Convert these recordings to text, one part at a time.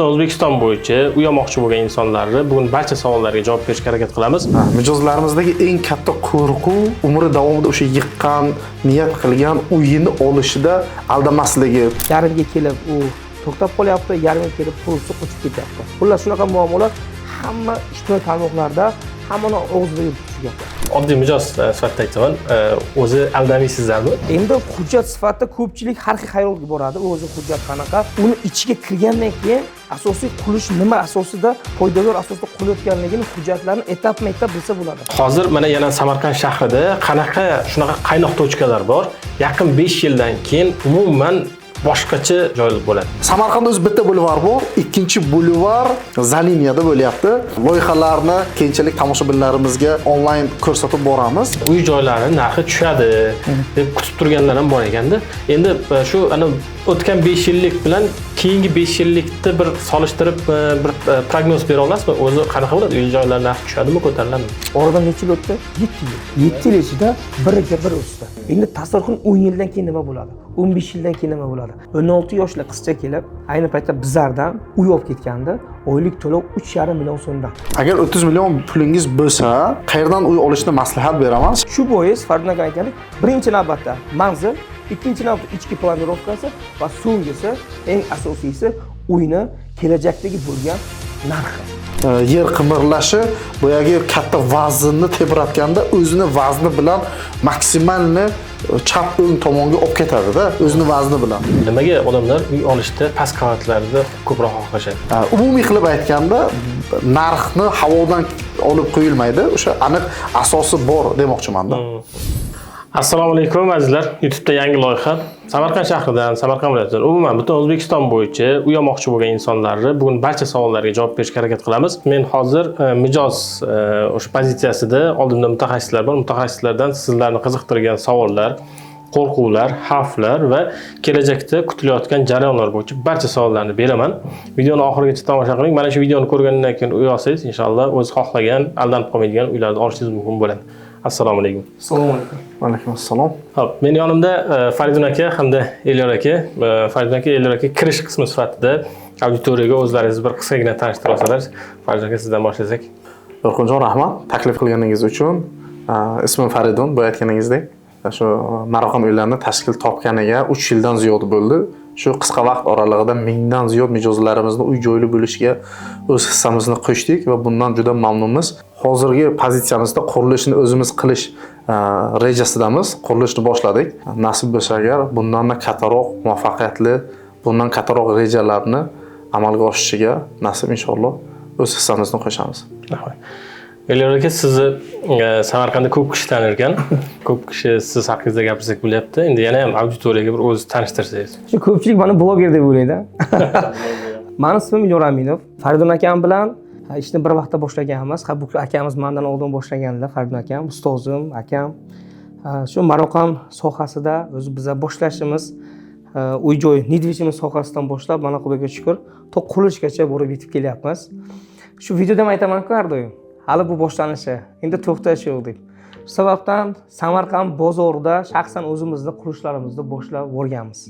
O'zbekiston bo'yicha uyamoqchi bo'lgan insonlarni bugun barcha savollarga javob berishga harakat qilamiz. Mijozlarimizdagi eng katta qo'rquv umri davomida o'sha yiqqan, niyat qilgan uyini olishida aldamasligi. Yarimga kelib u to'xtab qolyapti, yarimga kelib pulsi qochib ketyapti. Xullas shunaqa muammolar hamma ijtimoiy tarmoqlarda hammani og'zida yurib tushyapti. Oddiy mijoz sifatida aytaman, o'zi aldamaysizlarmi? Endi hujjat sifatida ko'pchilik har xil xayolga boradi. O'zi hujjat qanaqa? Uni ichiga kirgandan keyin asosiy qurilish nima asosida, foydador asosida qulayotganligini hujjatlarni etap-etap bilsa bo'ladi. Hozir mana yana Samarqand shahrida shunaqa qaynoq tochkalar bor. Yaqin 5 yildan keyin umuman boshqacha joy bo'ladi. Samarqandda o'zi bitta bulvar bor, ikkinchi bulvar Zaliniyada bo'lyapti. Loyihalarni keyinchalik tomoshabinlarimizga onlayn ko'rsatib boramiz. Uy joylarning narxi tushadi deb kutib turganlar ham bor ekanda. Endi shu o'tgan 5 yillik bilan keyingi 5 yillikni bir solishtirib bir prognoz bera olasizmi? O'zi qanaqa bo'ladi? Uy joylar narxi tushadimi, ko'tariladimi? Oradan necha yil o'tdi? 7 yil. 7 yil ichida biriga bir o'sdi. Endi tasavvur qiling 10 yildan keyin nima bo'ladi? 15 yildan keyin nima bo'ladi? 16 yoshli qizcha kelib, ayni paytda bizlardan uy olib ketganda, oylik to'lov 3,5 million so'mdan. Agar 30 million pulingiz bo'lsa, qayerdan uy olishni maslahat beraman? Shu bois Farrunaga aytganlik, birinchi navbatda manzil, ikkinchi navbatda ichki planirovkasi va so'nggisi, eng asosiysi uyni kelajakdagi bo'lgan narxi. Yer qimirlashi boyagi katta vaznni tebratganda o'zini vazni bilan maksimalni chap o'ng tomonga olib ketadi-da, o'zini vazni bilan. Nimaga odamlar uy olishda past qavatlarda ko'proq xohlashadi? Umumiy qilib aytganda, narxni havodan olib qo'yilmaydi, o'sha aniq asosi bor demoqchiman-da. Assalomu alaykum azizlar. YouTube'da yangi loyiha. Samarqand shahridan, Samarqand viloyatidan, umuman butun O'zbekiston bo'yicha uyamoqchi bo'lgan insonlarni bugun barcha savollarga javob berishga harakat qilamiz. Men hozir mijoz o'sha pozitsiyasida oldimda mutaxassislar bor. Mutaxassislardan sizlarni qiziqtirgan savollar, qo'rquvlar, xavflar va kelajakda kutilayotgan jarayonlar bo'yicha barcha savollarni beraman. Videoni oxirigacha tomosha qiling. Mana shu videoni ko'rgandan keyin uy olsangiz, inshaalloh o'z xohlagan, aldanib qolmaydigan uylarni olishingiz mumkin bo'ladi. Assalomu alaykum. Assalomu alaykum. Va alaykum assalom. Hop, men yonimda Faridun aka hamda Elyor aka, Faridun aka, Elyor aka kirish qismi sifatida auditoriyaga o'zlaringizni bir qisqagina tanishtirib olsalar, Faridun aka sizdan boshlasak. Yorqinjon, rahmat taklif qilganingiz uchun. Ismim Faridun, bu aytganingizdek, shu Maroqam uylarini tashkil topganiga 3 yildan ziyod bo'ldi. Shu qisqa vaqt oralig'ida mingdan ziyod mijozlarimizni uy joyli bo'lishiga o'z hissamizni qo'shdik va bundan juda mamnunmiz. Hozirgi pozitsiyamizda qurilishni o'zimiz qilish rejasidamiz. Qurilishni boshladik. Nasib bo'lsa agar bundan kattaroq muvaffaqiyatli, bundan kattaroq rejalarni amalga oshishiga nasib inshaalloh o'z hissamizni qo'shamiz. Rahmat. Elyor aka, sizni Samarqandda ko'p kishi tanir ekan. Ko'p kishi siz haqingizda gapirsak bo'lyapti. Endi yana ham auditoriyaga bir o'zingizni tanishtirsangiz. Shu ko'pchilik meni bloger deb o'ylaydi. Meni ismim Elyor Aminov. Faridun akam bilan ishni bir vaqtda boshlaganmiz. Bu akamiz mendan oldin boshlaganlar. Faridun akam, ustozim, akam. Shu Maroqam sohasida o'zi biz boshlashimiz uy joy, недвижимость sohasidan boshlab, mana Xudoga shukr, to qurilishgacha borib yetib kelyapmiz. Shu videoda ham aytaman-ku har doim. Hali bu boshlanishi, endi to'xtash yo'q deb. Shu sababdan Samarqand bozorida shaxsan o'zimizni qurilishlarimizni boshlab o'rganamiz.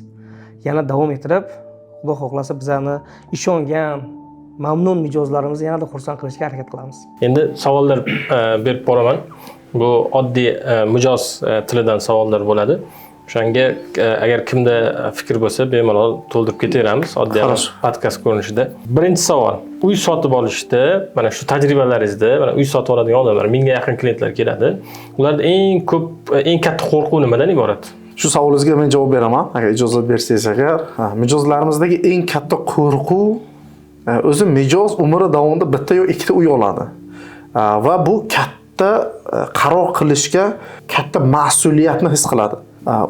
Yana davom ettirib, Xudo xohlasa bizlarni ishongan, mamnun mijozlarimizni yanada xursand qilishga harakat qilamiz. Endi savollar berib boraman. Bu oddiy mijoz tilidan savollar bo'ladi. O'shanga agar kimda fikr bo'lsa, bemalol to'ldirib ketaveramiz oddiy podkast ko'rinishida. Birinchi savol. Uy sotib olishda, mana shu tajribalaringizda, mana uy sotib oladigan odamlar, mingga yaqin klientlar keladi. Ularda eng katta qo'rquv nimadan iborat? Shu savolingizga men javob beraman, agar ijozat bersangiz agar. Mijozlarimizdagi eng katta qo'rquv o'zi mijoz umri davomida bitta yo ikkita uy oladi. Va bu katta qaror qilishga katta mas'uliyatni his qiladi.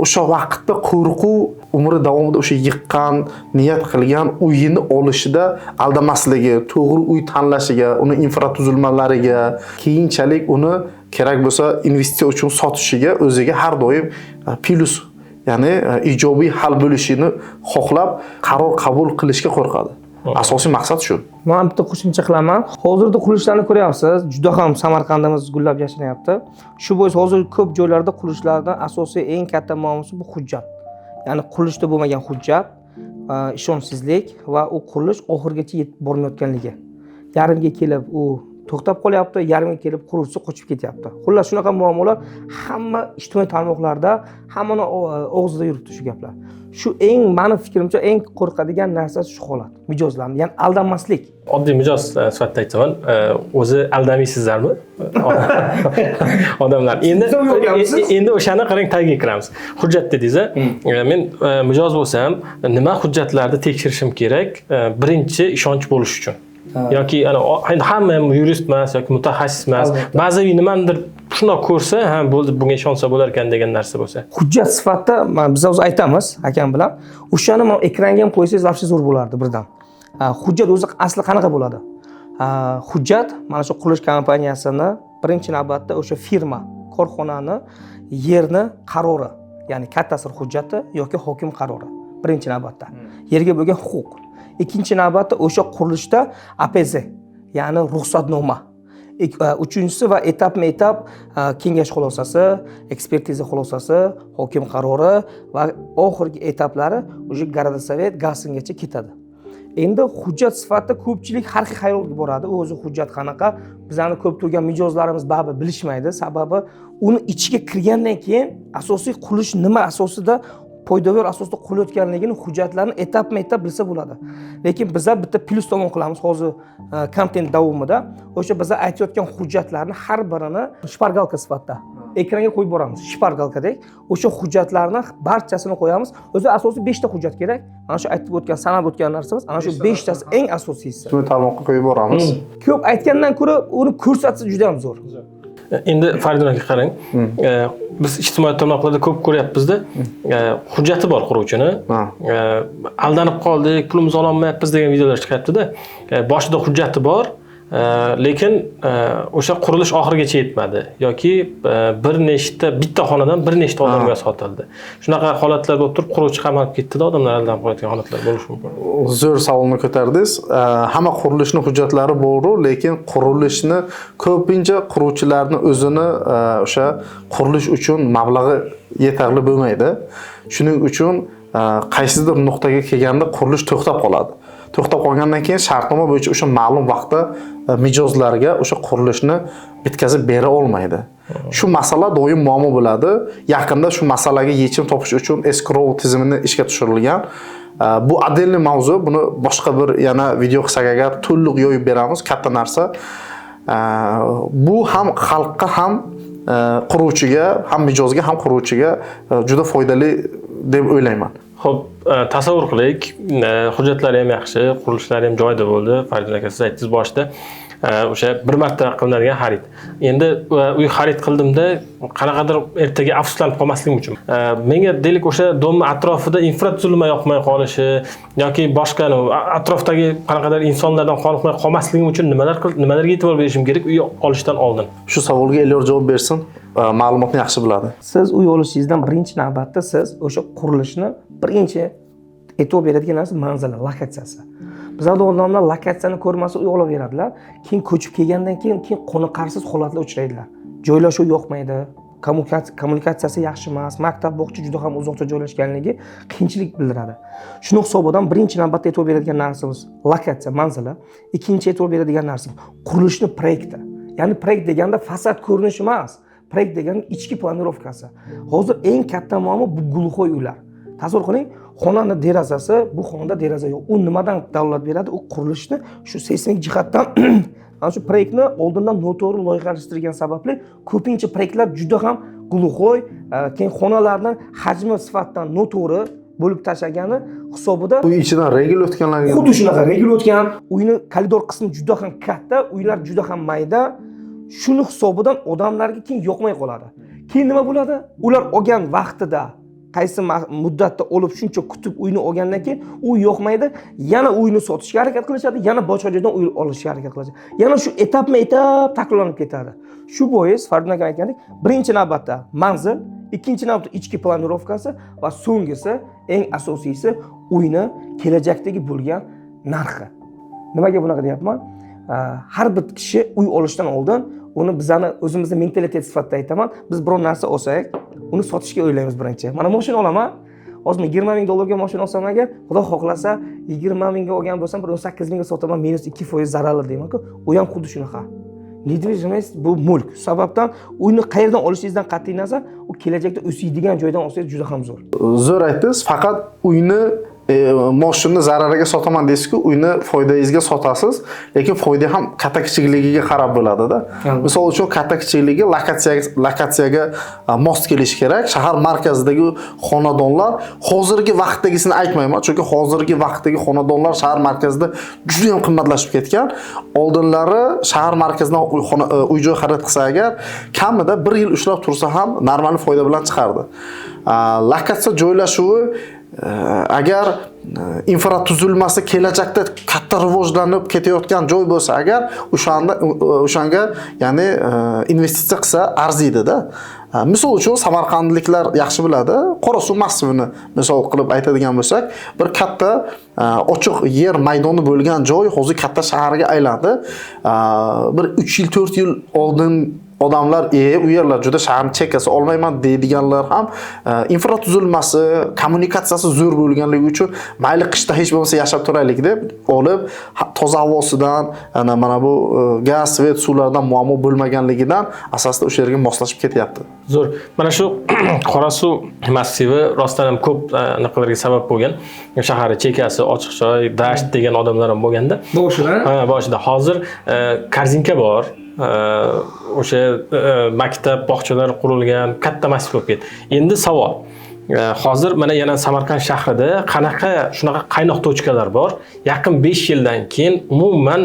O'sha vaqtda qo'rquv umri davomida o'sha yiqqan, niyat qilgan uyini olishida aldamasligi, to'g'ri uy tanlashiga, uni infratuzilmalariga, keyinchalik uni kerak bo'lsa investitsiya uchun sotishiga o'ziga har doim plus, ya'ni ijobiy hal bo'lishini xohlab qaror qabul qilishga qo'rqadi. Asosiy maqsad shu. Men bitta qo'shimcha qilaman. Hozirda qurilishlarni ko'ryapsiz, juda ham Samarqandimiz gullab yashnayapti. Shu bois hozir ko'p joylarda qurilishlardan asosiy eng katta muammosi bu hujjat. Ya'ni qurilishda bo'lmagan hujjat ishonchsizlik va u qurilish oxirigacha yetib bormayotganligi. Yarimga kelib u to'xtab qolyapti, yarimga kelib quruvchi qochib ketyapti. Xullas shunaqa muammolar hamma ijtimoiy tarmoqlarda, hammani og'zida yuribdi shu gaplar. Shu eng meni fikrimcha eng qo'rqadigan narsa shu holat. Mijozlarni, ya'ni aldanmaslik. Oddiy mijoz sifatida aytaman, o'zi aldamaysizlarmi? Odamlar. Endi o'shani qarang tagiga kiramiz. Hujjat dedingiz, men mijoz bo'lsam, nima hujjatlarni tekshirishim kerak? Birinchi ishonch bo'lish uchun. Yoki hamma ham yurist emas yoki mutaxassis emas. Ba'ziy nimadir shuna ko'rsa, ha bo'ldi, bunga ishonsa bo'lar ekan degan narsa bo'lsa. Hujjat sifatida biz o'zi aytamiz akam bilan, o'shani men ekranga ham qo'ysangiz vobshe zo'r bo'lardi birdan. Hujjat o'zi asli qanaqa bo'ladi? Hujjat mana shu qurilish kompaniyasini birinchi navbatda o'sha firma, korxonani yerni qarori, ya'ni kadastr hujjati yoki hokim qarori birinchi navbatda. Yerga bo'lgan huquq. Ikkinchi navbatda o'sha qurilishda APZ, ya'ni ruxsatnoma. Uchinchisi va etapma-etap kengash xulosasi, ekspertiza xulosasi, hokim qarori va oxirgi etaplari o'sha Городсовет Gasingacha ketadi. Endi hujjat sifatida ko'pchilik har xil xayolga boradi. O'zi hujjat qanaqa? Bizlarning ko'p turgan mijozlarimiz baribir bilishmaydi. Sababi uni ichiga kirgandan keyin asosiy qurilish nima asosida poydevor asosida qurilayotganligini hujjatlarni etapma-etap bilsa bo'ladi. Lekin bizlar bitta plus tomon qilamiz hozir kontent davomida. O'sha bizlar aytayotgan hujjatlarni har birini shpargalka sifatida ekranga qo'yib boramiz. Shpargalkadek o'sha hujjatlarni barchasini qo'yamiz. O'zi asosiy 5 ta hujjat kerak. Mana shu aytib o'tgan, sanab o'tgan narsamiz, ana shu 5 tasi eng asosiysi. Ijtimoiy tarmoqqa qo'yib boramiz. Ko'p aytgandan ko'ra uni ko'rsatsa juda ham zo'r. Endi Faridun aka qarang, biz ijtimoiy tarmoqlarda ko'p ko'ryapmiz-da, hujjati bor quruvchini, aldanib qoldik, pulimizni ololmayapmiz degan videolar chiqyapti-da. Boshida hujjati bor, lekin o'sha qurilish oxirigacha yetmadi yoki bir nechta bitta xonadan bir nechta odamga sotildi. Shunaqa holatlar bo'lib turib, quruvchi qamalib ketdi-da, odamlar aldanib qo'yadigan holatlar bo'lishi mumkin. Zo'r savolni ko'tardingiz. Hamma qurilishni hujjatlari bor, lekin qurilishni ko'pincha quruvchilarning o'zini o'sha qurilish uchun mablag'i yetarli bo'lmaydi. Shuning uchun qaysidir nuqtaga kelganda qurilish to'xtab qoladi. To'xtab qolgandan keyin shartnoma bo'yicha o'sha ma'lum vaqtda mijozlarga o'sha qurilishni bitkazib bera olmaydi. Shu masala doim muammo bo'ladi. Yaqinda shu masalaga yechim topish uchun escrow tizimini ishga tushirilgan. Bu отдельный mavzu. Buni boshqa bir yana video qilsak agar to'liq yo'yib beramiz, katta narsa. Bu ham xalqqa ham quruvchiga, ham mijozga, ham quruvchiga juda foydali deb o'ylayman. Xo'p, tasavvur qilaylik, hujjatlari ham yaxshi, qurilishlari ham joyida bo'ldi. Faridun aka siz aytdingiz boshida, o'sha bir marta qilinadigan xarid. Endi uy xarid qildimda qanaqadir ertaga afsuslanib qolmasligim uchun menga deylik o'sha dom atrofida infratuzilma yoqmay qolishi yoki boshqa atrofdagi qanaqadir insonlardan qoniqmay qolmasligim uchun nimalarga e'tibor berishim kerak uy olishdan oldin? Shu savolga Elyor javob bersin. Ma'lumotni yaxshi biladi. Siz uy olishingizdan birinchi navbatda siz o'sha qurilishni birinchi e'tibor beradigan narsa manzili, lokatsiyasi. Bizlarda odamlar lokatsiyani ko'rmasa uy olaveradilar. Keyin ko'chib kelgandan keyin qoniqarsiz holatlar uchraydilar. Joylashuv yoqmaydi, kommunikatsiyasi yaxshi emas, maktab, bog'cha juda ham uzoqda joylashganligi qiyinchilik bildiradi. Shuning hisobidan birinchi navbatda e'tibor beradigan narsamiz lokatsiya, manzili. Ikkinchi e'tibor beradigan narsa qurilishni proyekti. Ya'ni proyekt deganda fasad ko'rinishi emas, proyekt degani ichki planirovkasi. Hozir eng katta muammo bu gulxo'y uylar. Tasavvur qiling, xonani derazasi, bu xonada deraza yo'q. U nimadan dalolat beradi? U qurilishni shu seysmik jihatdan ana shu proyektni oldindan noto'g'ri loyihalashtirgan sababli ko'pincha proyektlar juda ham gulxo'y, keyin xonalarni hajmi sifatdan noto'g'ri bo'lib tashlagani hisobida uy ichidan regul o'tganlarga xuddi shunaqa regul o'tgan, uyni koridor qismi juda ham katta, uylar juda ham mayda. Shuni hisobidan odamlarga keyin yoqmay qoladi. Keyin nima bo'ladi? Ular olgan vaqtida qaysi muddatda olib shuncha kutib uyni olgandan keyin u yoqmaydi, yana uyni sotishga harakat qilishadi, yana boshqa joydan uy olishga harakat qiladi. Yana shu etapma-etap takrorlanib ketadi. Shu bois Faridun aka aytgandek, birinchi navbatda manzil, ikkinchi navbatda ichki planirovkasi va so'nggisi eng asosiysi uyni kelajakdagi bo'lgan narxi. Nimaga bunaqa deyapman? Har bir kishi uy olishdan oldin uni bizani o'zimizning mentalitet sifatida aytaman. Biz biror narsa olsak, uni sotishga o'ylaymiz birinchi. Mana mashina olaman, hozir men 20 ming dollarga mashina olsam agar, Xudo xohlasa 20 mingga olgan bo'lsam, bir 18 mingga sotaman, -2% zararli deyman-ku. U ham xuddi shunaqa. Недвижимость bu mulk. Sababdan uyni qayerdan olishingizdan qat'iy nazar, u kelajakda o'siydigan joydan olsangiz juda ham zo'r. Zo'r aytdingiz, faqat uyni mashinani zarariga sotaman deysiz-ku, uyni foydangizga sotasiz, lekin foyda ham katta kichikligiga qarab bo'ladi-da. Misol uchun katta kichikligi lokatsiyaga mos kelishi kerak. Shahar markazidagi xonadonlar hozirgi vaqtdagisini aytmayman, chunki hozirgi vaqtdagi xonadonlar shahar markazida juda ham qimmatlashib ketgan. Oldinlari shahar markazidan uy-joy xarid qilsa agar, kamida 1 yil ushlab tursa ham normal foyda bilan chiqardi. Lokatsiya joylashuvi agar infratuzilmasi kelajakda katta rivojlanib ketayotgan joy bo'lsa agar, o'shanga ya'ni investitsiya qilsa arziydi-da. Misol uchun Samarqandliklar yaxshi biladi. Qorasuv massivini misol qilib aytadigan bo'lsak, bir katta ochiq yer maydoni bo'lgan joy hozir katta shaharga aylandi. Bir 3 yil, 4 yil oldin odamlar u yerlar juda shaharni chekkasi olmayman deydiganlar ham infratuzilmasi, kommunikatsiyasi zo'r bo'lganligi uchun mayli qishda hech bo'lmasa yashab turaylik deb olib, toza havosidan, mana bu gaz, svet, suvlardan muammo bo'lmaganligidan asosida o'sha yerga moslashib ketyapti. Zo'r. Mana shu Qorasuv massivi rostdan ham ko'p anaqilarga sabab bo'lgan. Shaharning chekkasi, ochiq joy, dasht degan odamlar ham bo'lganda. Boshida? Ha, boshida. Hozir korzinka bor. O'sha maktab, bog'chalar qurilgan, katta massiv bo'lib ketdi. Endi savol. Hozir mana yana Samarqand shahrida qanaqa shunaqa qaynoq tochkalar bor? Yaqin 5 yildan keyin umuman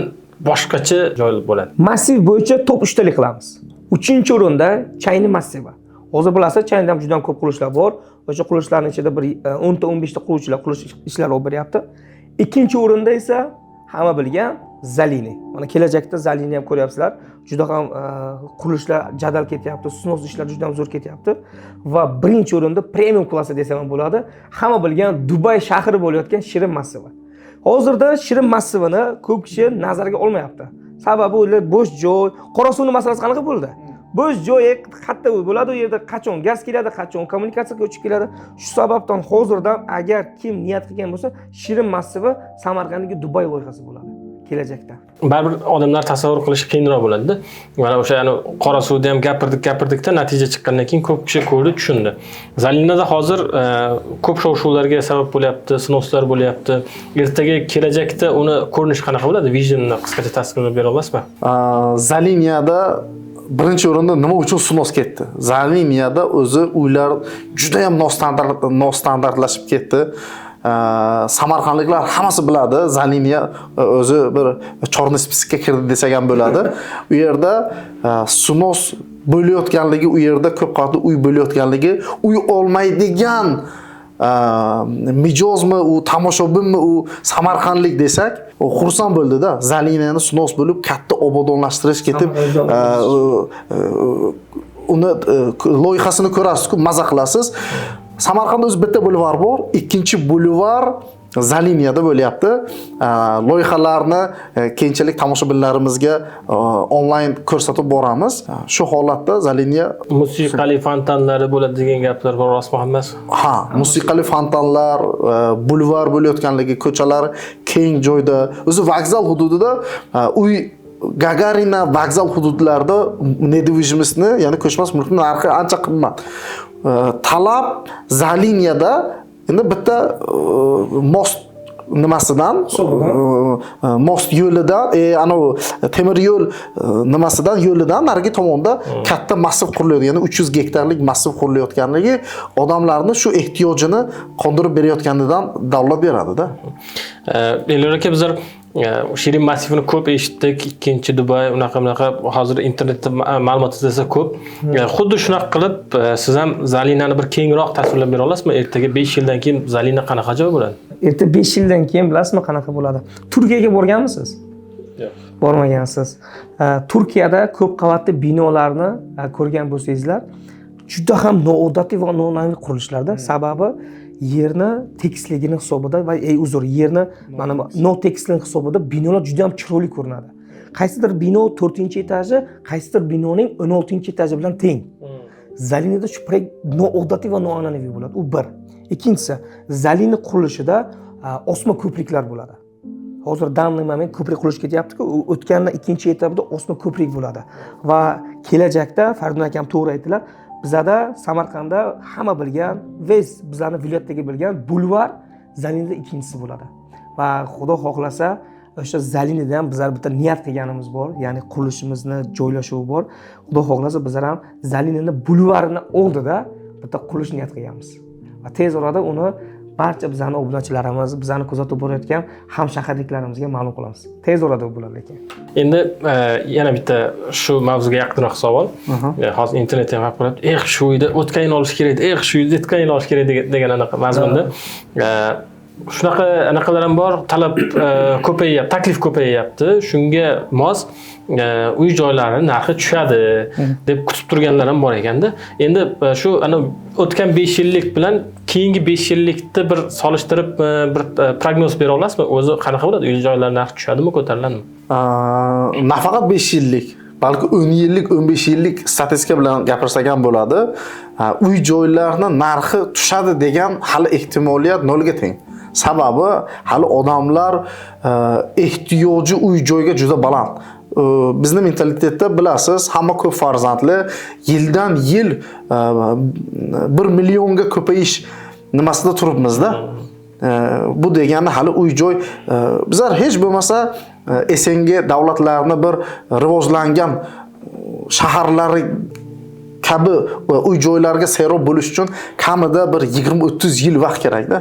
boshqacha joy bo'ladi. Massiv bo'yicha top 3talik qilamiz. 3-o'rinda Chayni massivi. Hozir bilasiz, Chaynda ham juda ko'p qurilishlar bor. O'sha qurilishlarning ichida bir 10 ta 15 ta quruvchilar qurilish ishlari olib beryapti. 2-o'rinda esa hamma bilgan Zalini. Mana kelajakda Zalini ham ko'ryapsizlar. Juda ham qurilishlar jadal ketyapti, snos ishlar juda ham zo'r ketyapti va 1-o'rinda premium klassi desam ham bo'ladi. Hamma bilgan Dubay shahri bo'layotgan Shirin massivi. Hozirda Shirin massivini ko'p kishi nazarga olmayapti. Sababi ular bo'sh joy, Qorasuvning masalasi qanaqa bo'ldi? Bo'sh joy qayerda bo'ladi, u yerda qachon gaz keladi, qachon kommunikatsiyaga o'chib keladi. Shu sababdan hozirdan agar kim niyat qilgan bo'lsa, Shirin massivi Samarqanddagi Dubay loyihasi bo'ladi kelajakda. Baribir odamlar tasavvur qilish qiyinroq bo'ladi-da. Mana o'sha yani Qorasuvda ham gapirdikda natija chiqqandan keyin ko'p kishi ko'rdi, tushundi. Zalinada hozir ko'p shov-shuvlarga sabab bo'lyapti, sinovlar bo'lyapti. Ertaga kelajakda uni ko'rinish qanaqa bo'ladi? Visionni qisqacha tasvirlab bera olasizmi? Zaliniyada birinchi o'rinda nima uchun sinos ketdi? Zaliniyada o'zi uylar juda ham nostandartlashib ketdi. Samarqandliklar hammasi biladi, Zaliniya o'zi bir chorniy spiskka kirdi desak ham bo'ladi. U yerda sinos bo'layotganligi, u yerda ko'p qavatli uy bo'layotganligi, uy olmaydigan mijozmi, u tomoshabinmi, u samarqandlik desak, u xursand bo'ldi-da. Zaliniyani sinos bo'lib katta obodonlashtirish ketib, uni loyihasini ko'rasiz-ku, maza qilasiz. Samarqandda o'zi bitta bulvar bor, ikkinchi bulvar Zaliniyada bo'lyapti. Loyihalarni keyinchalik tomoshabinlarimizga onlayn ko'rsatib boramiz. Shu holatda Zaliniya musiqali fontanlari bo'ladi degan gaplar bor, rostmi emas? Ha, musiqali fontanlar, bulvar bo'layotganligi, ko'chalar keng joyda, o'zi vokzal hududida uy Gagarina vokzal hududlarida недвижимостni, ya'ni ko'chmas mulkning narxi ancha qimmat. Talab Zaliniyada endi bitta most nimasidan, most yo'lidan, temir yo'l nimasidan, yo'lidan narigi tomonda katta massiv quriladi. Ya'ni 300 gektarlik massiv qurilayotganligi odamlarning shu ehtiyojini qondirib berayotganidan davlat beradi-da. Elyor aka, bizlar Shirin massivini ko'p eshitdik. Ikkinchi Dubay, unaqa hozir internetda ma'lumot izlasa ko'p. Xuddi shunaqa qilib, siz ham Zalinani bir kengroq tasvirlab bera olasizmi? Ertaga 5 yildan keyin Zalina qanaqa joy bo'ladi? Erta 5 yildan keyin bilasizmi qanaqa bo'ladi? Turkiyaga borganmisiz? Yo'q. Bormagansiz. Turkiyada ko'p qavatli binolarni ko'rgan bo'lsangizlar, juda ham noodatiy va noan'anaviy qurilishlarda. Sababi yerni tekisligini hisobida va yerni mana no tekislik hisobida binolar juda ham chiroyli ko'rinadi. Qaysidir bino 4-etaji, qaysidir binoning 16-etaji bilan teng. Zalinada shu proyekt noodatiy va noan'anaviy bo'ladi. U bir. Ikkinchisi, Zalini qurilishida osma ko'priklar bo'ladi. Hozir danli moment ko'prik qurilish ketyapti-ku, o'tgandan ikkinchi etapida osma ko'prik bo'ladi. Va kelajakda Fardun akam to'g'ri aytdilar, bizada Samarqandda hamma bilgan, bizlarni viloyatdagi bilgan bulvar Zalinda ikkinchisi bo'ladi. Va Xudo xohlasa o'sha Zalinida ham bizlar bitta niyat qilganimiz bor, ya'ni qurilishimizni joylashuvi bor. Xudo xohlasa bizlar ham Zalinini bulvarini oldida bitta qurilish niyat qilganmiz. Va tez orada uni barcha bizning obunachilarimiz, bizani kuzatib borayotgan hamshaharliklarimizga ma'lum qilamiz. Tez orada bo'ladi lekin. Endi yana bitta shu mavzuga yaqinroq savol. Hozir internetda ham qo'yapti. Shu uyda o'tgan yil olish kerak edi, shu uyda o'tgan yil olish kerak degan anaqa mazmunda. Shunaqa anaqalar ham bor, talab ko'payyapti, taklif ko'payyapti. Shunga mos uy joylari narxi tushadi deb kutib turganlar ham bor ekanda. Endi shu ana o'tgan 5 yillik bilan keyingi 5 yillikni bir solishtirib bir prognoz bera olasizmi? O'zi qanaqa bo'ladi? Uy joylar narxi tushadimi, ko'tariladimi? Nafaqat 5 yillik, balki 10 yillik, 15 yillik statistika bilan gapirsak ham bo'ladi. Uy joylarning narxi tushadi degan hali ehtimoliyat nolga teng. Sababi hali odamlar ehtiyoji uy joyga juda baland. Bizning mentalitetda bilasiz, hamma ko'p farzandli, yildan yil 1 millionga ko'payish nimasida turibmizda. Bu degani hali uy joy bizlar hech bo'lmasa SNG davlatlarni bir rivojlangan shaharlari kabi uy joylarga sayrob bo'lish uchun kamida bir 20-30 yil vaqt kerakda.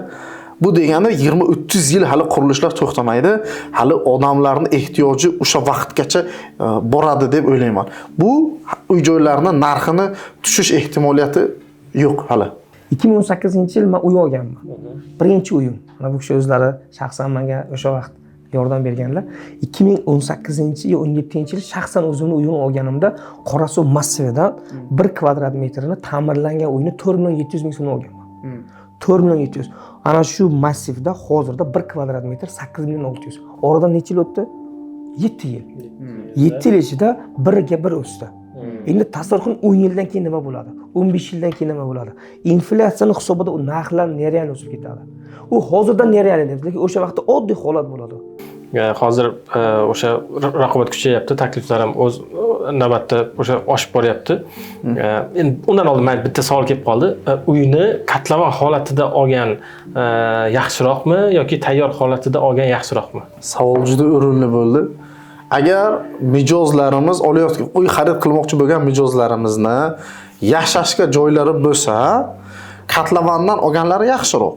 Bu degani 20-30 yil hali qurilishlar to'xtamaydi. Hali odamlarning ehtiyoji o'sha vaqtgacha boradi deb o'ylayman. Bu uy joylarning narxini tushish ehtimoliyati yo'q hali. 2018-yil men uy olganman. Birinchi uyim. Mana bu kishi o'zlari shaxsan menga o'sha vaqt yordam berganlar. 2018-yil, 17-yil shaxsan o'zimning uyimni olganimda Qorasuv massividan 1 kvadrat metrini ta'mirlangan uyni 4.700.000 so'mga olganman. 4.700.000. Ana shu massivda hozirda 1 kvadrat metr 8.600.000. Oradan necha yil o'tdi? 7 yil. 7 yil ichida biriga bir o'sdi. Endi tasavvur qiling 10 yildan keyin nima bo'ladi? 15 yildan keyin nima bo'ladi? Inflyatsiyaning hisobida u narxlar nereal o'sib ketadi. U hozirdan nereal edi, lekin o'sha vaqtda oddiy holat bo'ladi. Hozir o'sha raqobat kuchayapti, takliflar ham o'z navbatda o'sha oshib boryapti. Endi undan oldin men bitta savol kelib qoldi. Uyni katlavan holatida olgan yaxshiroqmi yoki tayyor holatida olgan yaxshiroqmi? Savol juda o'rinli bo'ldi. Agar mijozlarimiz olayotgan uy xarid qilmoqchi bo'lgan mijozlarimizni yashashga joylari bo'lsa, katlavandan olganlari yaxshiroq.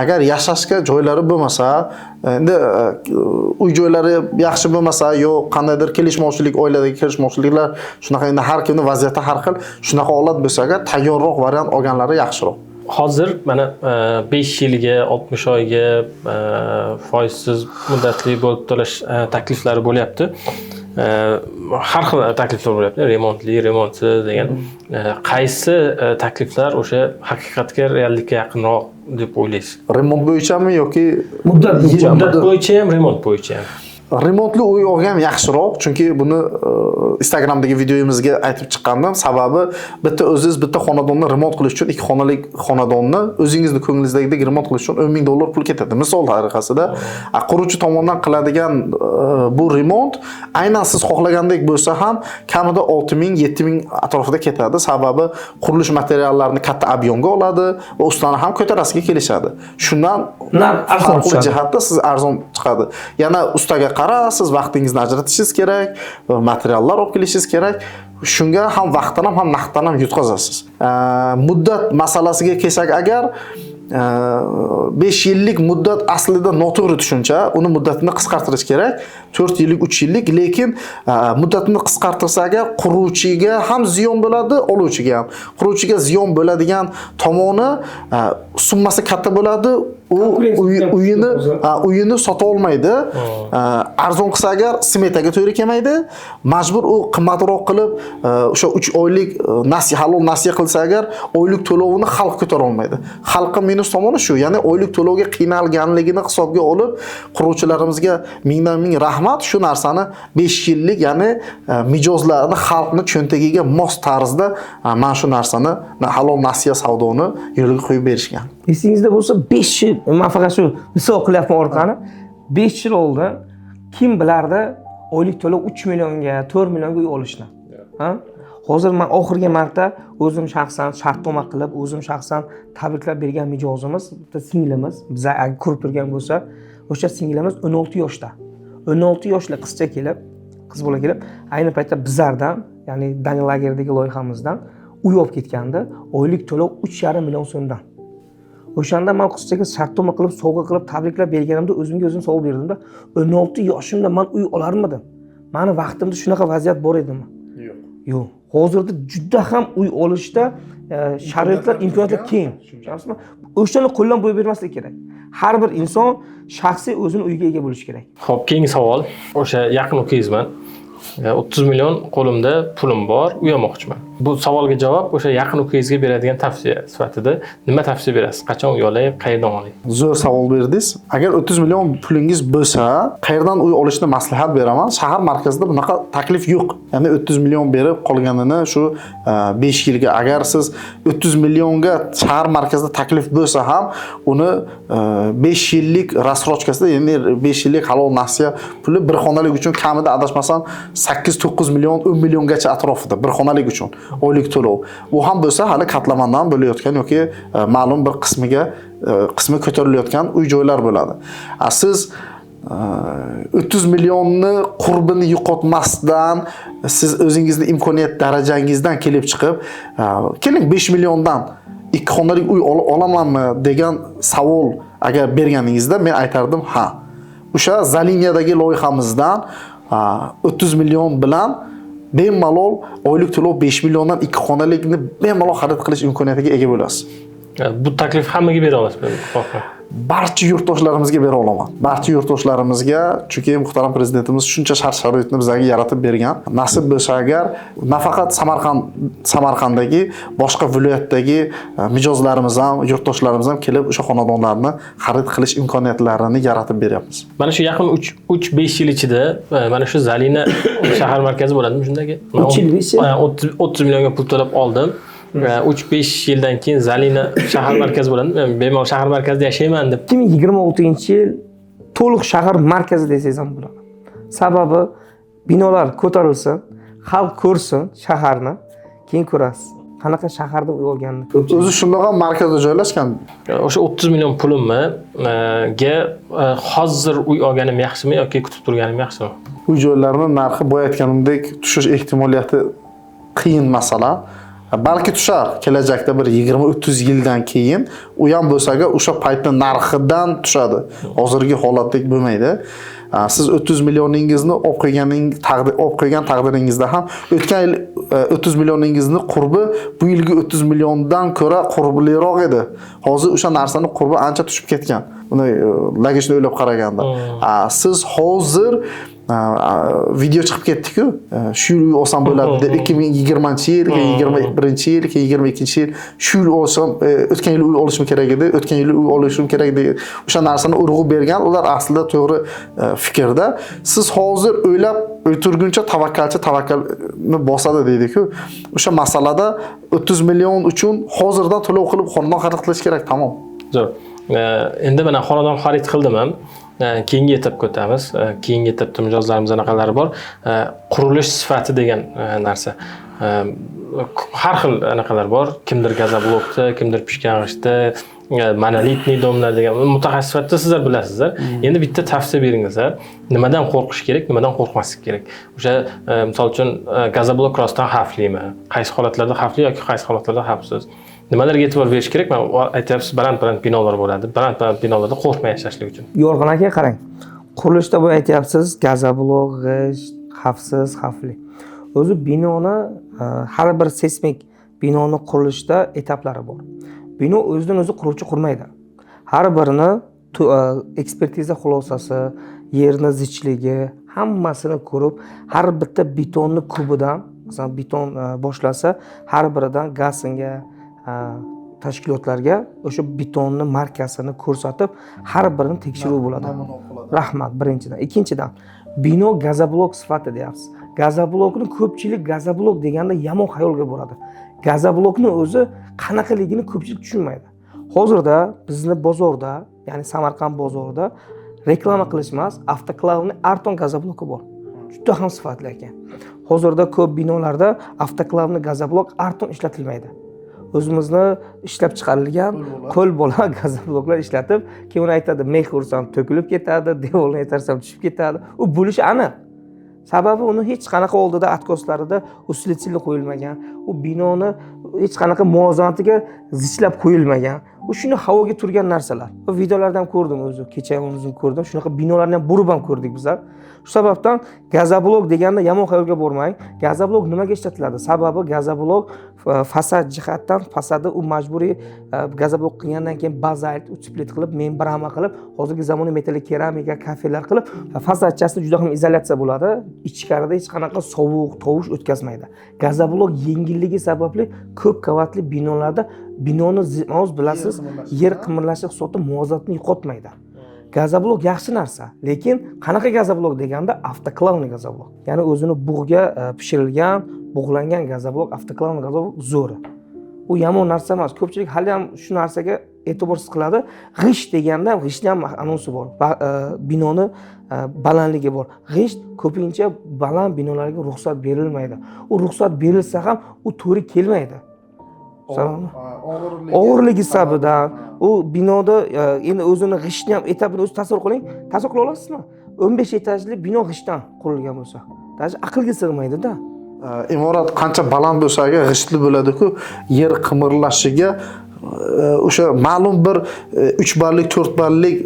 Agar yashashga joylari bo'lmasa, endi uy joylari yaxshi bo'lmasa, yo qandaydir kelishmovchilik, oiladagi kelishmovchiliklar, shunaqa endi har kimning vaziyati har xil, shunaqa holat bo'lsa, agar tayyorroq variant olganlari yaxshiroq. Hozir mana 5 yilga, 60 oyga foizsiz muddatli bo'lib to'lash takliflari bo'lyapti. Har xil takliflar bo'lyapti, remontli, remontsiz degan. Qaysi takliflar o'sha haqiqatga, reallikka yaqinroq deb o'ylaysiz? Remont bo'yichami yoki muddat bo'yicha ham, remont bo'yicha ham? Remontli uy olgan yaxshiroq, chunki buni Instagramdagi videomizga aytib chiqqandim. Sababi bitta o'zingiz bitta xonadonni remont qilish uchun 2 xonalik xonadonni o'zingizni ko'nglingizdagidek remont qilish uchun 10 ming dollar pul ketadi. Misol tariqasida, quruvchi tomonidan qiladigan bu remont aynan siz xohlagandek bo'lsa ham kamida 6 ming, 7 ming atrofida ketadi. Sababi qurilish materiallarini katta ob'yomga oladi va ustani ham ko'tarasiga kelishadi. Shundan farqli jihatda siz arzon chiqadi. Yana ustaga qarasiz, vaqtingizni ajratishingiz kerak, materiallar olib kelishingiz kerak. Shunga ham vaqtdan ham naqddan ham yutqazasiz. Muddat masalasiga kelsak agar 5 yillik muddat aslida noto'g'ri tushuncha, uni muddatini qisqartirish kerak. 4 yillik, 3 yillik, lekin muddatini qisqartirsa agar quruvchiga ham ziyon bo'ladi, oluvchiga ham. Quruvchiga ziyon bo'ladigan tomoni summasi katta bo'ladi. U uyini sota olmaydi. Arzon qilsa agar smetaga to'g'ri kelmaydi. Majbur u qimmatroq qilib o'sha 3 oylik halol nasiya qilsa agar oylik to'lovini xalq ko'tara olmaydi. Xalqning minus tomoni shu, ya'ni oylik to'lovga qiynalganligini hisobga olib, quruvchilarimizga mingdan ming rahmat, shu narsani 5 yillik, ya'ni mijozlarni xalqning cho'ntagiga mos tarzda mana shu narsani halol nasiya savdoni yo'lga qo'yib berishgan. Esingizda bo'lsa 5 yil, men faqat shu misol qilyapman orqani. 5 yil oldin kim bilardi oylik to'lov 3 millionga, 4 millionga uy olishni? Ha? Hozir men oxirgi marta o'zim shaxsan shartnoma qilib, o'zim shaxsan tabriklab bergan mijozimiz, bitta singlimiz, biz agar ko'rib turgan bo'lsa, o'sha singlimiz 16 yoshda. 16 yoshli qizcha kelib, qiz bola kelib, ayni paytda bizlardan, ya'ni Daniel Lagerdagi loyihamizdan uy olib ketgandi, oylik to'lov 3,5 million so'mdan. O'shanda men qizchaga shartnoma qilib, sovg'a qilib, tabriklab berganimda o'zimga o'zim savol berdimda, 16 yoshimda men uy olarmidim? Mani vaqtimda shunaqa vaziyat bor edimi? Yo'q. Yo'q. Hozirda juda ham uy olishda sharoitlar, imkoniyatlar keng. Tushunasizmi? O'shani qo'ldan boy bermaslik kerak. Har bir inson shaxsiy o'zini uyiga ega bo'lishi kerak. Xo'p, keyingi savol. O'sha yaqin ukangizman. 30 million qo'limda pulim bor, uy olmoqchiman. Bu savolga javob o'sha yaqin ukangizga beradigan tavsiya sifatida nima tavsiya berasiz? Qachon uy olay, qayerdan olay? Zo'r savol berdingiz. Agar 30 million pulingiz bo'lsa, qayerdan uy olishni maslahat beraman. Shahar markazida bunaqa taklif yo'q. Ya'ni 30 million berib qolganini shu 5 yilga, agar siz 30 millionga shahar markazida taklif bo'lsa ham, uni 5 yillik rassrochkasida, ya'ni 5 yillik halol nasiya puli bir xonalik uchun kamida adashmasam 8-9 million, 10 milliongacha atrofida bir xonalik uchun oylik to'lov. Bu ham bo'lsa hali katlamandan bo'layotgan yoki ma'lum bir qismi ko'tarilayotgan uy-joylar bo'ladi. Siz 30 millionni qurbini yo'qotmasdan, siz o'zingizning imkoniyat darajangizdan kelib chiqib, keling 5 milliondan 2 xonalik uy olamanmi degan savol agar berganingizda men aytardim, ha. O'sha Zaliniyadagi loyihamizdan 30 million bilan bemalol oylik to'lov 5 milliondan 2 xonalikni bemalol xarid qilish imkoniyatiga ega bo'lasiz. Bu taklif hammaga bera olasizmi? Barcha yurtdoshlarimizga bera olaman. Barcha yurtdoshlarimizga, chunki muhtaram prezidentimiz shuncha shart-sharoitni bizga yaratib bergan. Nasib bo'lsa agar nafaqat Samarqanddagi, boshqa viloyatdagi mijozlarimiz ham, yurtdoshlarimiz ham kelib o'sha xonadonlarni xarid qilish imkoniyatlarini yaratib beryapmiz. Mana shu yaqin 3-5 yil ichida mana shu Zalina shahar markazi bo'ladimi shundagi? 30 millionga pul to'lab oldim. 3-5 yildan keyin Zalina shahar markazi bo'ladi. Men bemalol shahar markazida yashayman deb 2026-yil to'liq shahar markazi desangiz ham bo'ladi. Sababi binolar ko'tarilsin, xalq ko'rsin shaharni, keyin ko'rasiz. Qanaqa shaharda uy olganini. O'zi shundoq ham markazda joylashgan. O'sha 30 million pulimni hozir uy olganim yaxshimi yoki kutib turganim yaxshimi? Uy-joylarning narxi boya aytganimdek tushish ehtimoliyati qiyin masala. Balki tushar kelajakda bir 20-30 yildan keyin, u ham bo'lsa-ga o'sha paytning narxidan tushadi. Hozirgi holatdek bo'lmaydi. Siz 30 millioningizni olib qo'ygan taqdiringizda ham o'tgan yil 30 millioningizni qurbi bu yilgi 30 milliondan ko'ra qurbliroq edi. Hozir o'sha narsani qurbi ancha tushib ketgan. Buni logikni o'ylab qaraganda. Siz hozir video chiqib ketdi-ku, shu yil olsam bo'ladi deb 2020-yil, 2021-yil, 2022-yil shu yil olsam, o'tgan yil uy olishim kerak edi, o'tgan yil uy olishim kerak degan o'sha narsani urg'u bergan, ular aslida to'g'ri fikrda. Siz hozir o'ylab o'tirguncha tavakkalni bosadi deydi-ku. O'sha masalada 30 million uchun hozirdan to'lov qilib xonadon xarid qilish kerak, tamom. Zo'r. Endi mana xonadon xarid qildim ham. Keyingi etapga o'tamiz. Keyingi etapda mijozlarimizda qanaqalari bor? Qurilish sifati degan narsa. Har xil anaqalar bor. Kimdir gazoblokda, kimdir pishkang'ichda, monolitniy domlar degan mutaxassis sifatida sizlar bilasizlar. Endi bitta tavsiya beringizlar. Nimadan qo'rqish kerak, nimadan qo'rqmaslik kerak? O'sha misol uchun gazoblok rostdan xavflimi? Qaysi holatlarda xavfli yoki qaysi holatlarda xavfsiz? Nimalarga e'tibor berish kerak? Men aytyapsiz, baland binolar bo'ladi. Baland binolarda qo'rqmay yashashlik uchun. Yorg'in aka qarang. Qurilishda bu aytyapsiz, gazoblok, g'isht, xavfsiz, xavfli. O'zi binoni har bir seysmik binoni qurilishda etaplari bor. Bino o'zidan o'zi quruvchi qurmaydi. Har birini ekspertiza xulosasi, yerni zichligi, hammasini ko'rib, har bitta betonni kubidan, masalan, beton boshlasa, har biridan gasinga, tashkilotlarga o'sha betonni markasini ko'rsatib, har birini tekshiruv bo'ladi. Rahmat, birinchidan. Ikkinchidan, bino gazoblok sifatida deyapsiz. Gazoblokni ko'pchilik gazoblok deganda yomon xayolga boradi. Gazoblokni o'zi qanaqaligini ko'pchilik tushunmaydi. Hozirda bizni bozorda, ya'ni Samarqand bozorida reklama qilish emas, avtoklavni Arton gazobloki bor. Juda ham sifatli ekan. Hozirda ko'p binolarda avtoklavni gazoblok Arton ishlatilmaydi. O'zimizni ishlab chiqarilgan qo'l bola gazobloklar ishlatib, keyin aytadi, meh ursam to'kilib ketadi, devorni aytarsam tushib ketadi. U bo'lishi aniq. Sababi uni hech qanaqa oldida atkoslarida uslichili qo'yilmagan, u binoni hech qanaqa muvozanatiga zichlab qo'yilmagan. U shuni havoga turgan narsalar. Bu videolardan ko'rdim o'zi, kecha o'zim ko'rdim. Shunaqa binolarni ham burib ham ko'rdik bizlar. Shu sababdan gazoblok deganda yomon xayolga bormang. Gazoblok nimaga ishlatiladi? Sababi gazoblok fasad jihatdan, fasadi u majburiy gazoblok qilgandan keyin bazalt, split qilib, membrana qilib, hozirgi zamonaviy metalli keramika, kafelar qilib, fasadchasini juda ham izolyatsiya bo'ladi. Ichkarida hech qanaqa sovuq, tovush o'tkazmaydi. Gazoblok yengilligi sababli ko'p qavatli binolarda binoni o'z bilasiz, yer qimirlashi hisobda muvozanatni yo'qotmaydi. Gazoblok yaxshi narsa, lekin qanaqa gazoblok deganda avtoklavni gazoblok. Ya'ni o'zini bug'ga pishirilgan, bug'langan gazoblok, avtoklavni gazoblok zo'ri. U yomon narsa emas. Ko'pchilik hali ham shu narsaga e'tiborsiz qiladi. G'isht deganda g'ishtni ham anonsi bor. Binoni balandligi bor. G'isht ko'pincha baland binolarga ruxsat berilmaydi. U ruxsat berilsa ham u to'g'ri kelmaydi. Og'irligi sababidan u binoda endi o'zini g'ishtni ham etabini o'zi tasavvur qiling. Tasavvur qila olasizmi? 15 etajli bino g'ishtdan qurilgan bo'lsa, даже aqlga sig'maydi-da. Imorat qancha baland bo'lsa, g'ishtli bo'ladi-ku, yer qimirlashiga o'sha ma'lum bir 3 ballik, 4 ballik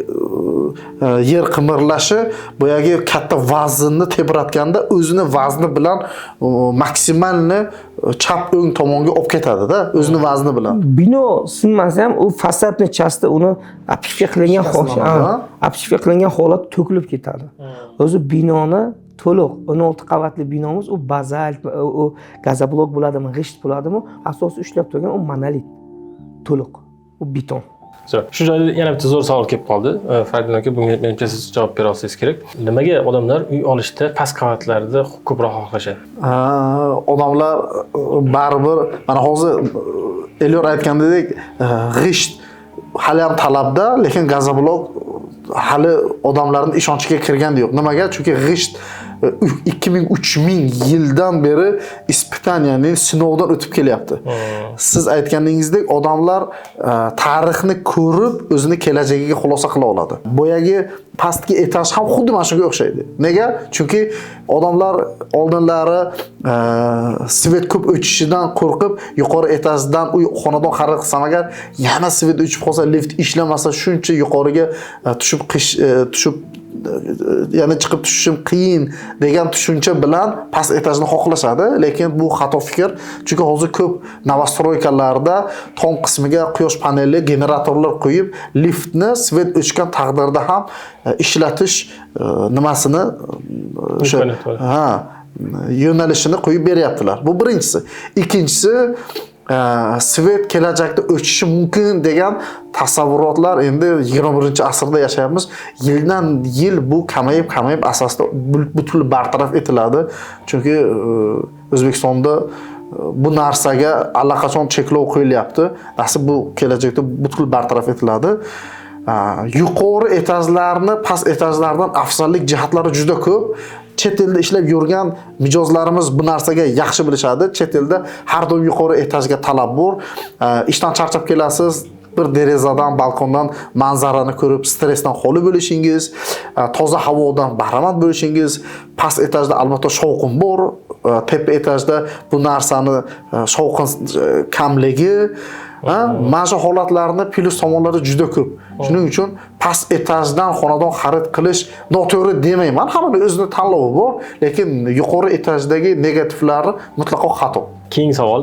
yer qimirlashi boyagi katta vaznni tebratganda o'zini vazni bilan maksimalni chap o'ng tomonga olib ketadi-da, o'zini vazni bilan. Bino sinmasa ham u fasadni chasti uni apishga qilingan holat to'kilib ketadi. O'zi binoni to'liq 16 qavatli binomiz u bazalt, u gazoblok bo'ladimi, g'isht bo'ladimi, asosiy ushlab turgan u monolit. To'liq. U beton. Shu joyda yana bitta zo'r savol kelib qoldi. Fardin aka, bunga menimcha siz javob bera olsangiz kerak. Nimaga odamlar uy olishda past qavatlarda ko'proq xohlashadi? Odamlar baribir mana hozir Elyor aytgandek, g'isht hali ham talabda, lekin gazoblok hali odamlarning ishonchiga kirganda yo'q. Nimaga? Chunki g'isht 2000-3000 yildan beri ispitaniyaning sinovdan o'tib kelyapti. Siz aytganingizdek, odamlar tarixni ko'rib o'zini kelajagiga xulosa qila oladi. Boyagi pastki etaj ham xuddi mana shunga o'xshaydi. Nega? Chunki odamlar oldinlari svet ko'p o'chishidan qo'rqib, yuqori etajdan uy xonadon xarid qilsam agar yana svet o'chib qolsa, lift ishlamasa, shuncha yuqoriga tushib ya'ni chiqib tushishim qiyin degan tushuncha bilan past etajni xohlashadi, lekin bu xato fikr. Chunki hozir ko'p novostroykalarda tom qismiga quyosh paneli, generatorlar qo'yib, liftni svet o'chgan taqdirda ham ishlatish nimasini o'sha yo'nalishini qo'yib beryaptilar. Bu birinchisi. Ikkinchisi, svet kelajakda o'chishi mumkin degan tasavvurotlar endi 21-asrda yashayapmiz. Yildan yil bu kamayib asosda butunlay bartaraf etiladi. Chunki O'zbekistonda bu narsaga allaqachon cheklov qo'yilyapti. Asli bu kelajakda butunlay bartaraf etiladi. Yuqori etajlarni past etajlardan afzallik jihatlari juda ko'p. Chet elda ishlab yurgan mijozlarimiz bu narsaga yaxshi bilishadi. Chet elda har doim yuqori etajga talab bor. Ishdan charchab kelasiz, bir derazadan, balkondan manzarani ko'rib stressdan xoli bo'lishingiz, toza havodan bahramand bo'lishingiz, past etajda albatta shovqin bor, tepa etajda bu narsani shovqin kamligi, mana shu holatlarni plus tomonlari juda ko'p. Shuning uchun past etajdan xonadon xarid qilish noto'g'ri demayman. Hammaning o'zining tanlovi bor, lekin yuqori etajdagi negativlari mutlaqo xato. Keyingi savol.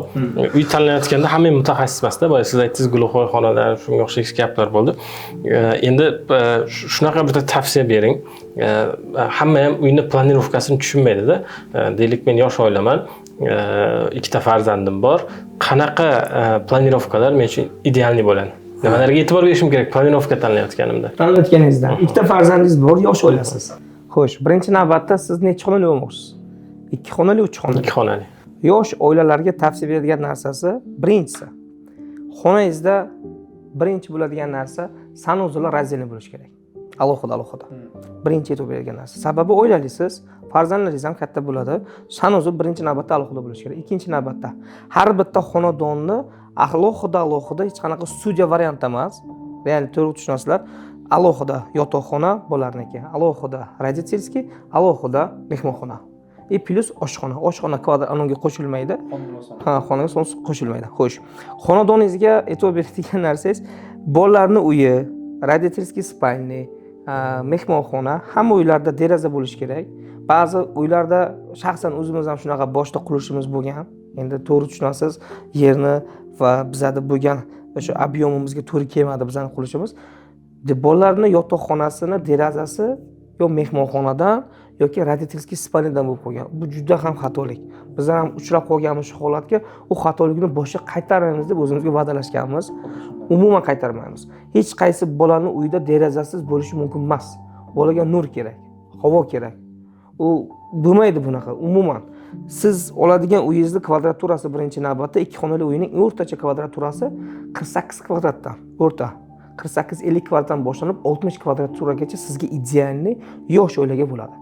Uy tanlayotganda hamma mutaxassis emasda, boya siz aytdingiz gulohoy xonalar, shunga o'xshash gaplar bo'ldi. Endi shunaqa bir tavsiya bering. Hamma ham uyni planirovkasini tushunmaydi-da. Deylik, men yosh oilaman, 2 ta farzandim bor. Qanaqa planirovkalar men uchun idealni bo'ladi? Nimalarga e'tibor berishim kerak planirovka tanlayotganimda? Tanlayotganingizda 2 ta farzandingiz bor, yosh oilasiz. Xo'sh, birinchi navbatda siz necha xonali bo'lmoqchisiz? 2 xonali, 3 xonali? 2 xonali. Yosh oilalarga tavsiya beradigan narsasi, birinchisi, xonangizda birinchi bo'ladigan narsa sanuzellar razdельно bo'lishi kerak. Alohida. Birinchi e'tibor beradigan narsa. Sababi o'ylaysiz, farzandlaringiz ham katta bo'ladi. Sanuzel birinchi navbatda alohida bo'lishi kerak. Ikkinchi navbatda har bitta xonadonni alohida hech qanaqa studiya variant emas. Ya'ni to'g'ri alohida yotoqxona bo'larniki, alohida родительский, alohida mehmonxona. Plus oshxona. Oshxona kvadrat anonga qo'shilmaydi. Ha, xonaga sonsiz qo'shilmaydi. Xo'sh. Xonadoningizga e'tibor beradigan narsangiz bolalarning uyi, родительский spalni, mehmonxona, hamma uylarda deraza bo'lishi kerak. Ba'zi uylarda shaxsan o'zimiz ham shunaqa boshda qurishimiz bo'lgan. Endi to'g'ri tushunasiz, yerni va bizada bo'lgan o'sha ob'yomimizga to'g'ri kelmadi bizning qurishimiz. Bolalarning yotoqxonasini derazasi yo mehmonxonadan yoki родительский spalnidan bo'lib qolgan. Bu juda ham xatolik. Bizlar ham uchrab qolganmiz shu holatga, u xatolikni boshqa qaytarmaymiz deb o'zimizga va'dalashganmiz. Umuman qaytarmaymiz. Hech qaysi bolaning uyida derazasiz bo'lishi mumkin emas. Bolaga nur kerak, havo kerak. U bo'lmaydi bunaqa umuman. Siz oladigan uyingizni kvadraturasi birinchi navbatda ikki xonali uyning o'rtacha kvadraturasi 48 kvadratdan, o'rta 48-50 kvadratdan boshlanib 60 kvadraturaga sizga idealni yosh oilaga bo'ladi.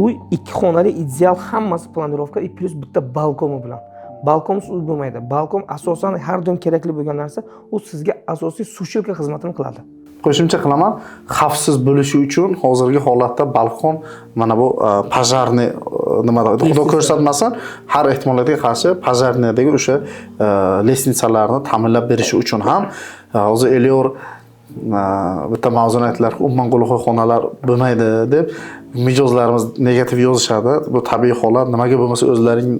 Uy ikki xonali ideal hammasi planirovka plus bitta balkoni bilan. Balkonsiz uy bo'lmaydi. Balkon asosan har doim kerakli bo'lgan narsa, u sizga asosiy sushilka xizmatini qiladi. Qo'shimcha qilaman, xavfsiz bo'lishi uchun hozirgi holatda balkon mana bu pojarni nima deydi, xudo ko'rsatmasin, har ehtimollarga qarshi pojarnidagi o'sha lestnitsalarni ta'minlab berishi uchun ham hozir Eliyor bitta mavzuni aytdilar, umuman qo'lxo'y xonalar bo'lmaydi deb mijozlarimiz negativ yozishadi. Bu tabiiy holat, nimaga bo'lmasa o'zlaring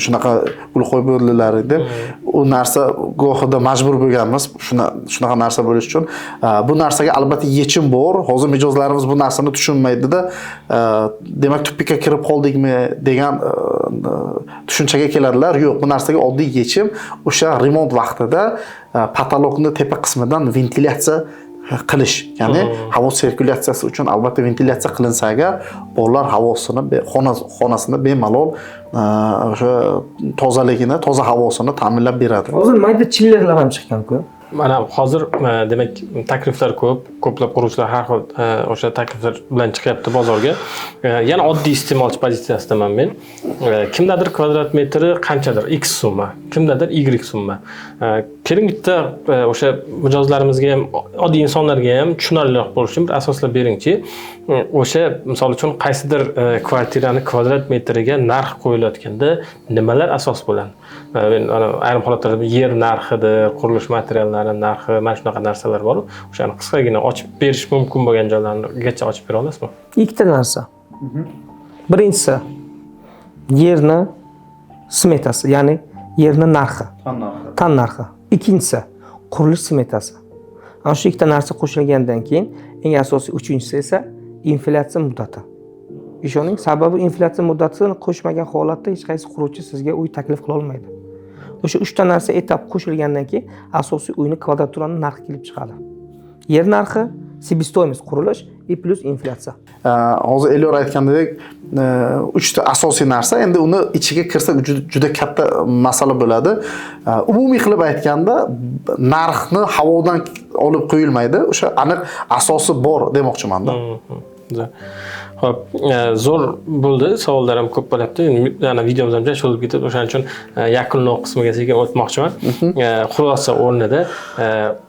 shunaqa qo'lxo'y bo'ldilar deb u narsa go'hida majbur bo'lganmiz shunaqa narsa bo'lish uchun. Bu narsaga albatta yechim bor. Hozir mijozlarimiz bu narsani tushunmaydida, demak tupikka kirib qoldikmi degan tushunchaga keladilar. Yo'q, bu narsaga oddiy yechim o'sha remont vaqtida patologni tepa qismidan ventilyatsiya qilish, ya'ni havo sirkulyatsiyasi uchun albatta ventilyatsiya qilinsa agar bolalar havosini, xonasini bemalol o'sha tozaligini, toza havosini ta'minlab beradi. Hozir mayda chillerlar ham chiqqan-ku. Mana hozir demak takliflar ko'plab quruvchilar har xil o'sha takliflar bilan chiqyapti bozorga. Yana oddiy iste'molchi pozitsiyasidaman men. Kimdadir kvadrat metri qanchadir X summa, kimdadir Y summa. Keling bitta o'sha mijozlarimizga ham, oddiy insonlarga ham tushunarliroq bo'lishi uchun bir asoslar beringchi. O'sha misol uchun qaysidir kvartirani kvadrat metriga narx qo'yilayotganda nimalar asos bo'ladi? Men ayrim holatlarda yer narxidir, qurilish materiallari narxi, mana shunaqa narsalar bor. O'shani qisqagina ochib berish mumkin bo'lgan joylargacha ochib bera olasizmi? Ikkita narsa. Birinchisi yerni smetasi, ya'ni yerni narxi, tan narxi. Ikkinchisi qurilish smetasi. Ana shu ikkita narsa qo'shilgandan keyin eng asosiy uchinchisi esa inflyatsiya muddati. Ishoning, sababi inflyatsiya muddatini qo'shmagan holatda hech qaysi quruvchi sizga uy taklif qila olmaydi. O'sha 3 ta narsa etap qo'shilgandan keyin asosiy uyning kvadraturaning narxi kelib chiqadi. Yer narxi, себестоимость qurilish plus inflyatsiya. Hozir Eliyor aytgandek 3 ta asosiy narsa, endi uni ichiga kirsak juda katta masala bo'ladi. Umumiy qilib aytganda narxni havodan olib qo'yilmaydi, o'sha aniq asosi bor demoqchiman-da. Xo'p, zo'r bo'ldi, savollar ham ko'p bo'lyapti. Yana videomiz ham cho'zilib ketib, o'shaning uchun yakunlov qismiga sekin o'tmoqchiman. Xulosa o'rnida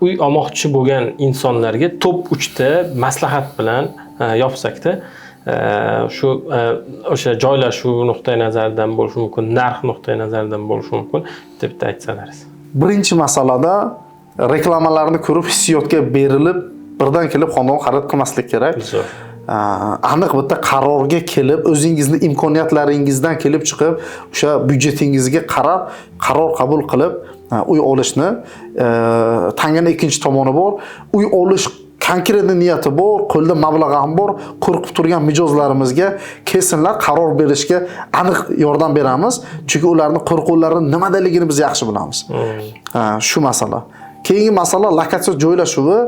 uy olmoqchi bo'lgan insonlarga top 3 ta maslahat bilan yopsakda, shu o'sha joylashuv nuqtai nazaridan bo'lishi mumkin, narx nuqtai nazaridan bo'lishi mumkin deb aytsalaringiz. Birinchi masalada reklamalarni ko'rib hissiyotga berilib, birdan kelib xonadon xarid qilmaslik kerak. Aniq bitta qarorga kelib, o'zingizni imkoniyatlaringizdan kelib chiqib, o'sha byudjetingizga qarab qaror qabul qilib uy olishni, tangani ikkinchi tomoni bor. Uy olish konkret niyati bor, qo'lda mablag' ham bor, qo'rqib turgan mijozlarimizga kelsinlar, qaror berishga aniq yordam beramiz. Chunki ularning qo'rquvlari nimadaligini biz yaxshi bilamiz. Shu masala. Keyingi masala lokatsiya joylashuvi.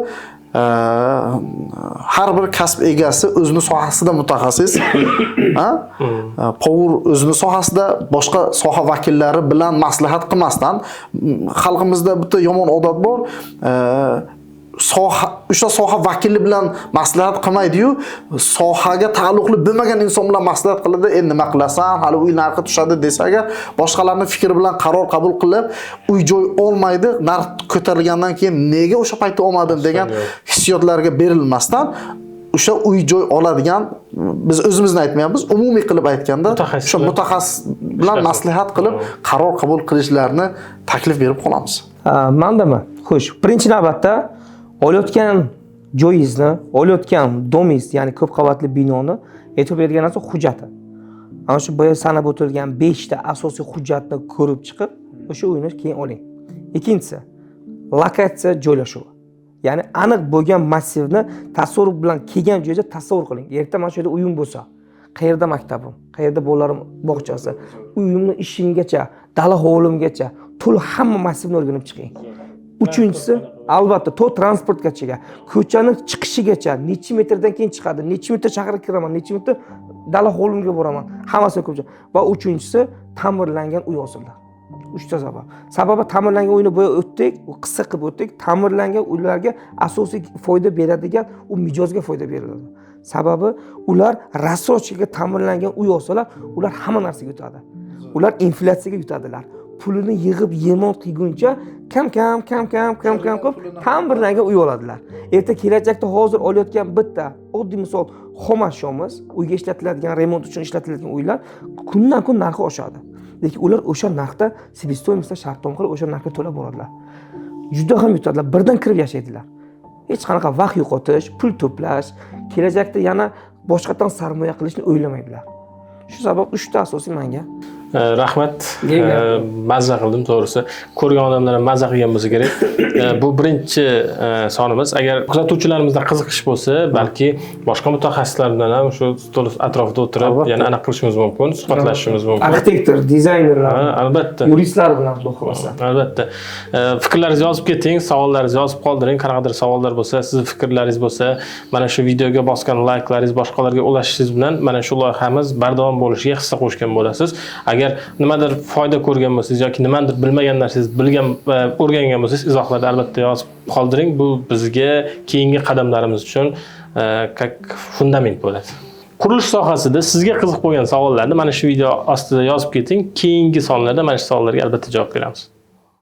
har bir kasb egasi o'zini sohasida mutaxassis. Power o'zini sohasida boshqa soha vakillari bilan maslahat qilmasdan, xalqimizda bitta yomon odat bor. O'sha soha vakili bilan maslahat qilmaydi-yu, sohaga taalluqli bo'lmagan inson bilan maslahat qiladi. Endi nima qilasan? Hali uy narxi tushadi desa agar, boshqalarning fikri bilan qaror qabul qilib, uy joy olmaydi, narx ko'tarilgandan keyin nega o'sha paytda olmadim degan hissiyotlarga berilmasdan o'sha uy joy oladigan, biz o'zimizni aytmayapmiz, umumiy qilib aytganda, o'sha mutaxassis bilan maslahat qilib qaror qabul qilishlarini taklif berib qolamiz. Mandami? Xo'sh, birinchi navbatda olayotgan joyingizni, olayotgan domingiz, ya'ni ko'p qavatli binoni e'tibor bergan narsa hujjati. Ana shu boya sanab o'tilgan 5 ta asosiy hujjatni ko'rib chiqib, o'sha uyni keyin oling. Ikkinchisi, lokatsiya joylashuvi. Ya'ni aniq bo'lgan massivni tasavvur bilan kelgan joyda tasavvur qiling. Erta mana shu yerda uyim bo'lsa, qayerda maktabim, qayerda bolalarim bog'chasi, uyimni ishimgacha, dala hovlimgacha to'liq hamma massivni o'rganib chiqing. Uchinchisi, albatta, to transportgacha, ko'chani chiqishigacha, necha metrdan keyin chiqadi, necha metr shaharga kiraman, necha metr dala hovlimga boraman, hammasini ko'p. Va uchinchisi, ta'mirlangan uy osildi. 3 ta sabab. Sababi ta'mirlangan uyni bo'ya o'tdik, qissa qilib o'tdik. Ta'mirlangan uylarga asosiy foyda beradigan u mijozga foyda beriladi. Sababi ular rassrochkaga ta'mirlangan uy olsalar, ular hamma narsaga yutadi. Ular inflyatsiyaga yutadilar. Pulini yig'ib yemon qilguncha kam qilib ta'mirlangan uy oladilar. Erta kelajakda hozir olayotgan bitta oddiy misol xomashyomiz, uyga ishlatiladigan, remont uchun ishlatiladigan uylar kundan kun narxi oshadi. Lekin ular o'sha narxda себестоимость shartnoma qilib o'sha narxga to'lab boradilar. Juda ham yutadilar, birdan kirib yashaydilar. Hech qanaqa vaqt yo'qotish, pul to'plash, kelajakda yana boshqadan sarmoya qilishni o'ylamaydilar. Shu sabab 3 ta asosiy menga. Rahmat. Mazza qildim to'g'risi. Ko'rgan odamlar ham mazza qilgan bo'lsa kerak. Bu birinchi sonimiz. Agar kuzatuvchilarimizda qiziqish bo'lsa, balki boshqa mutaxassislar bilan ham shu stol atrofida o'tirib, yana aniq qilishimiz mumkin, suhbatlashishimiz mumkin. Arxitektor, dizaynerlar, albatta. Yuristlar bilan do'xolasa. Albatta. Fikrlaringizni yozib keting, savollaringizni yozib qoldiring. Qanaqadir savollar bo'lsa, sizning fikrlaringiz bo'lsa, mana shu videoga bosgan layklaringiz boshqalarga ulashishingiz bilan mana shu loyihamiz bardavom bo'lishiga hissa qo'shgan bo'lasiz. Agar nimadir foyda ko'rgan bo'lsangiz yoki nimadir bilmagan narsangiz o'rgangan bo'lsangiz, izohlarda albatta yozib qoldiring. Bu bizga keyingi qadamlarimiz uchun fundament bo'ladi. Qurilish sohasida sizga qiziq bo'lgan savollarni mana shu video ostida yozib keting. Keyingi sonlarda mana shu savollarga albatta javob beramiz.